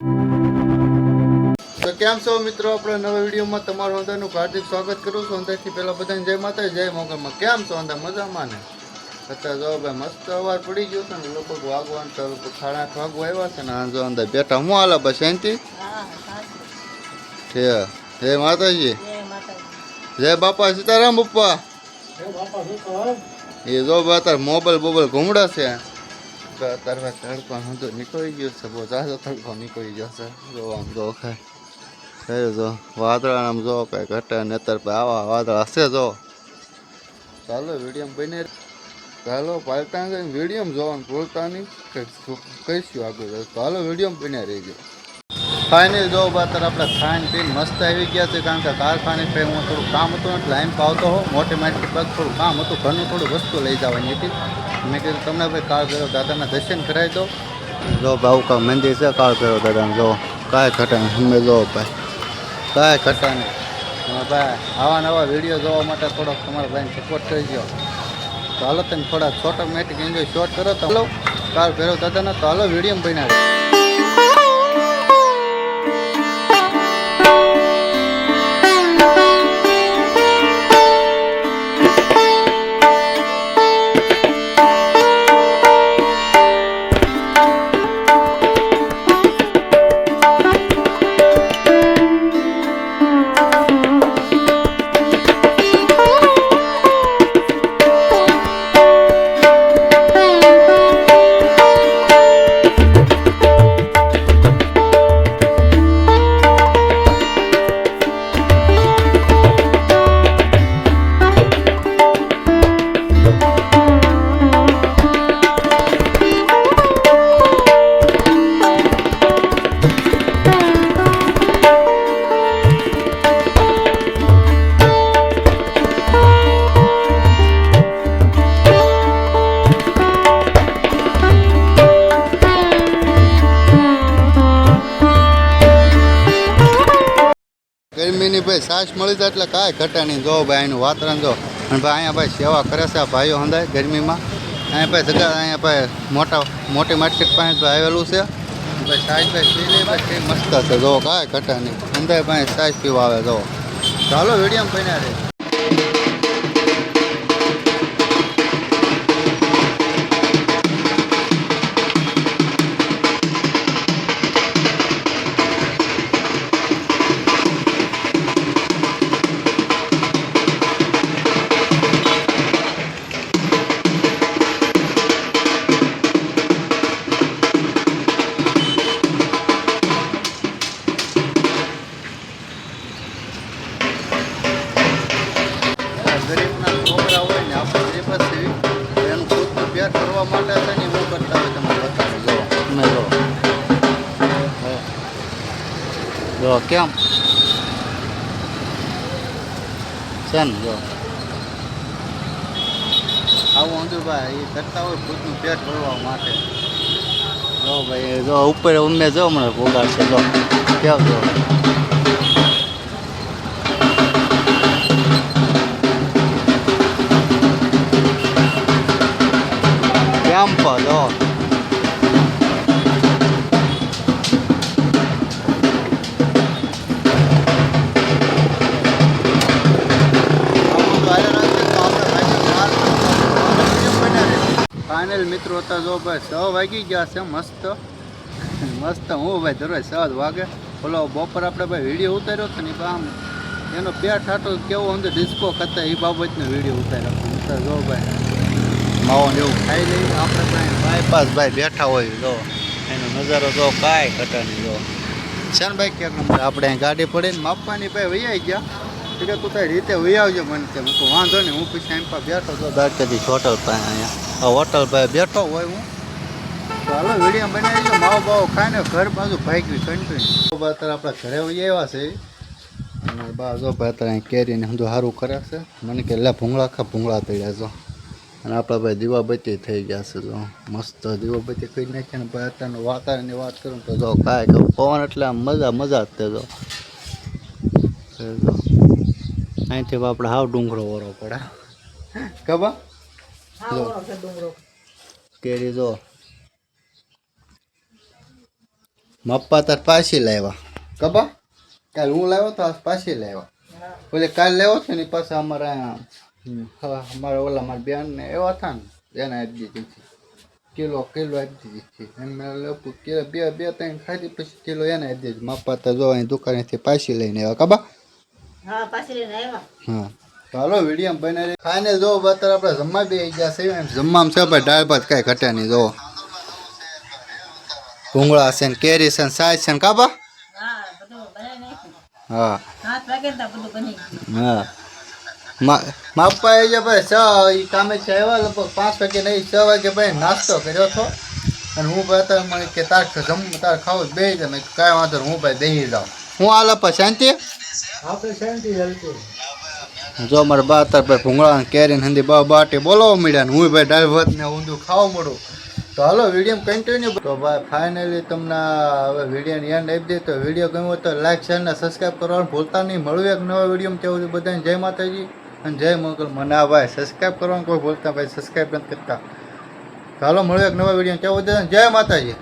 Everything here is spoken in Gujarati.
તો કેમ છો મિત્રો, આપણે નવા વિડીયોમાં તમારું અંદરનું હાર્દિક સ્વાગત કરું છું. અંદરથી પહેલાં બધાને જય માતા જય મોગલમાં. કેમ છો અંદર મજામાં ને? અત્યારે જો ભાઈ મસ્ત અવાજ પડી ગયો છે ને, લગભગ વાગવાનું તો 8:30 વાગવા આવ્યા છે ને. આ જો અંદર બેઠા હું હાલે બસ શાંતિ છે. જય માતાજી, જય બાપા સીતારામ પપ્પા. એ જો અત્યારે મોબાઈલ ઘૂમડા છે. અત્યારે તડકો હંધો નીકળી ગયો છે, બહુ જાજો તડકો નીકળી ગયો છે. જો આમ જો ખાય જો વાદળા આમ જો કઈ ઘટે ને અત્યારે આવા વાદળા હશે. જો ચાલો વિડીયો બને, ચાલો પાલતા વિડીયો જોવાનું ભૂલતા નહીં, કહીશું આગળ. ચાલો વિડીયો બને રહીજો. ફાઇનલ જો અત્યારે આપણે ખાઈને પીને મસ્ત આવી ગયા છે, કારણ કે કારખાને પછી હું થોડું કામ હતું એટલે લાઈન પાવતો હો મોટી માટી પર થોડું કામ હતું, ઘરનું થોડું વસ્તુ લઈ જવાની હતી. મેં કીધું તમને ભાઈ કાળ ભૈરવ દાદાના દર્શન કરાવી દો. જો ભાઈ કા મંદિર છે કાળ ભૈરવ દાદાને, જો કાંઈ ઘટા નહીં. અમે જો ભાઈ કાંઈ ઘટા નહીં. ભાઈ આવા નવા વિડીયો જોવા માટે થોડોક તમારા ભાઈને સપોર્ટ કરી દો. તો હાલો તમે થોડા ઓટોમેટિક એન્જોય શોર્ટ કરો તો હાલો કાળ ભૈરવ દાદાના. તો હાલો વિડીયો બનાવે. ગરમીની ભાઈ સાસ મળી જાય એટલે કાંઈ ઘટા નહીં. જો ભાઈ અહીંનું વાતાવરણ જો, અને ભાઈ અહીંયા ભાઈ સેવા કરે છે આ ભાઈઓ હંધાય ગરમીમાં. અહીંયા ભાઈ જગા અહીંયા ભાઈ મોટી માર્કેટ પાસે ભાઈ આવેલું છે. ભાઈ સાસ ભાઈ પી લે ભાઈ મસ્ત છે. જો કાંઈ ઘટા નહીં, હંધાય ભાઈ સાસ પીવા આવે. જો ચાલો વિડીયો બન્યા રહે. ગરીબના છોકરા હોય ને આપણે ગરીબ જ છીએ, એનું ખુદનું પેટ કરવા માટે છે ને એવું કરતા હોય. તમારે બતાવે જો અમે જો કેમ છે ને, જો આવું અંધું ભાઈ એ કરતા હોય ખુદનું પેટ ભરવા માટે. જો ભાઈ જો ઉપર ઉમે જો મને પોગાડશે. જો કેમ જો કેમ્પ જો ફાઇનલ મિત્રો હતા. જો ભાઈ 6 વાગી ગયા છે. મસ્ત હું ભાઈ દરરોજ 7 વાગે ઓલો બપોર આપણે ભાઈ વિડીયો ઉતાર્યો હતો ને આમ એનો પેટ હાટો કેવો અંદર ડિસ્કો કરતા એ બાબતનો વિડીયો ઉતાર્યો. જો ભાઈ માવો ને એવું ખાઈ લઈ આપણે ભાઈ બાયપાસ ભાઈ બેઠા હોય. જો એનો નજારો જો કાંઈ ઘટા નહીં. જો છે ને ભાઈ ક્યાંક નંબર આપણે અહીં ગાડી પડીને માપવાની ભાઈ વૈયાઈ ગયા. એટલે તું તારી રીતે વહી આવજો મને કે હું વાંધો નહીં. હું પછી અહીં પાસે બેઠો તો દાડકેથી હોટલ પાસે અહીંયા હોટલ પાસે બેઠો હોય હું. તો હાલો વિડીયો બનાવી દો. માવો બાવો ખાઈને ઘર બાજુ ભાગી કન્ટિન્યુ. અત્યારે આપણા ઘરે વહી આવ્યા છે અને બા જો ભાઈ અત્યારે અહીં કેરીને બધું સારું કરે છે. મને કે લે ભૂંગળા તળ્યા છો. અને આપણા ભાઈ દીવાબત્તી થઈ ગયા છે. જો મસ્ત દીવાબત્તી કરી નાખીએ ને ભાઈ અત્યારનું વાતાવરણની વાત કરું તો જો કાંઈ પવન એટલે આમ મજા જ તે. જો અહીંથી આપણે હાવ ડુંગરો વરો પડે ખબર. કેરી જો મપ્પા તાર પાછી લાવ્યા કબા કાલ હું લાવ્યો તો આજ પાછી લાવ્યા ઓલે કાલ લેવો છે ને પાછા અમારા અમારા ઓલા મારા બેન ને એવા હતા ને એને આપી દીધી કિલો આપી દીધી એમને કિલો બે ત્રણ ખાધી પછી કિલો એને આપી દીધી મપ્પા તો જો અહીં દુકાનેથી પાછી લઈને આવ્યા કબા હા પાછી લઈને આવ્યા. હા તો હાલો વિડીયો બનાવી ખાઈને જો અત્યારે આપણે જમવા બે ગયા છે જમવામાં છે ભાઈ દાળ ભાત કાંઈ ઘટે નહીં જો ભૂંગળા છે ને કેરી છે ને સાસ છે ને કાબા હા બધું બનાવી નાખ્યું. હા 7 વાગે ને બધું બની ગયું. હા માપા એ જે ભાઈ એ કામે છે આવ્યા લગભગ 5 વાગે નહીં 6 વાગે ભાઈ નાસ્તો કર્યો હતો અને હું ભાઈ અત્યારે મને કે તાર તાર ખાવું બે જાય મેં કાંઈ વાંધો નહીં, હું ભાઈ બેસી જાઉં હું હાલ પછી શાંતિ આપણે શાંતિ હલતી જો મારા બા અત્યારે ભાઈ ભૂંગળા કેરી ને હંધી બાટી બોલાવવા મળ્યા ને હું ભાઈ દાળ ભાત ને ઊંધું ખાવા મળું તો હાલો વિડીયો કન્ટિન્યુ તો ભાઈ ફાઇનલી તમને હવે વિડીયોને એન્ડ આપી દે તો વિડીયો ગમ્યો તો લાઈક શેર ને સબસ્ક્રાઈબ કરવાનું ભૂલતા નહીં. મળવું એક નવા વિડીયો ત્યાં બધાને જય માતાજી અને જય મંગલ. મને આ ભાઈ સબસ્ક્રાઈબ કરવાનું કોઈ ભૂલતા ભાઈ સબસ્ક્રાઈબ નથી કરતા. ચાલો મળ્યું એક નવા વિડીયો ત્યાં બધાને જય માતાજી.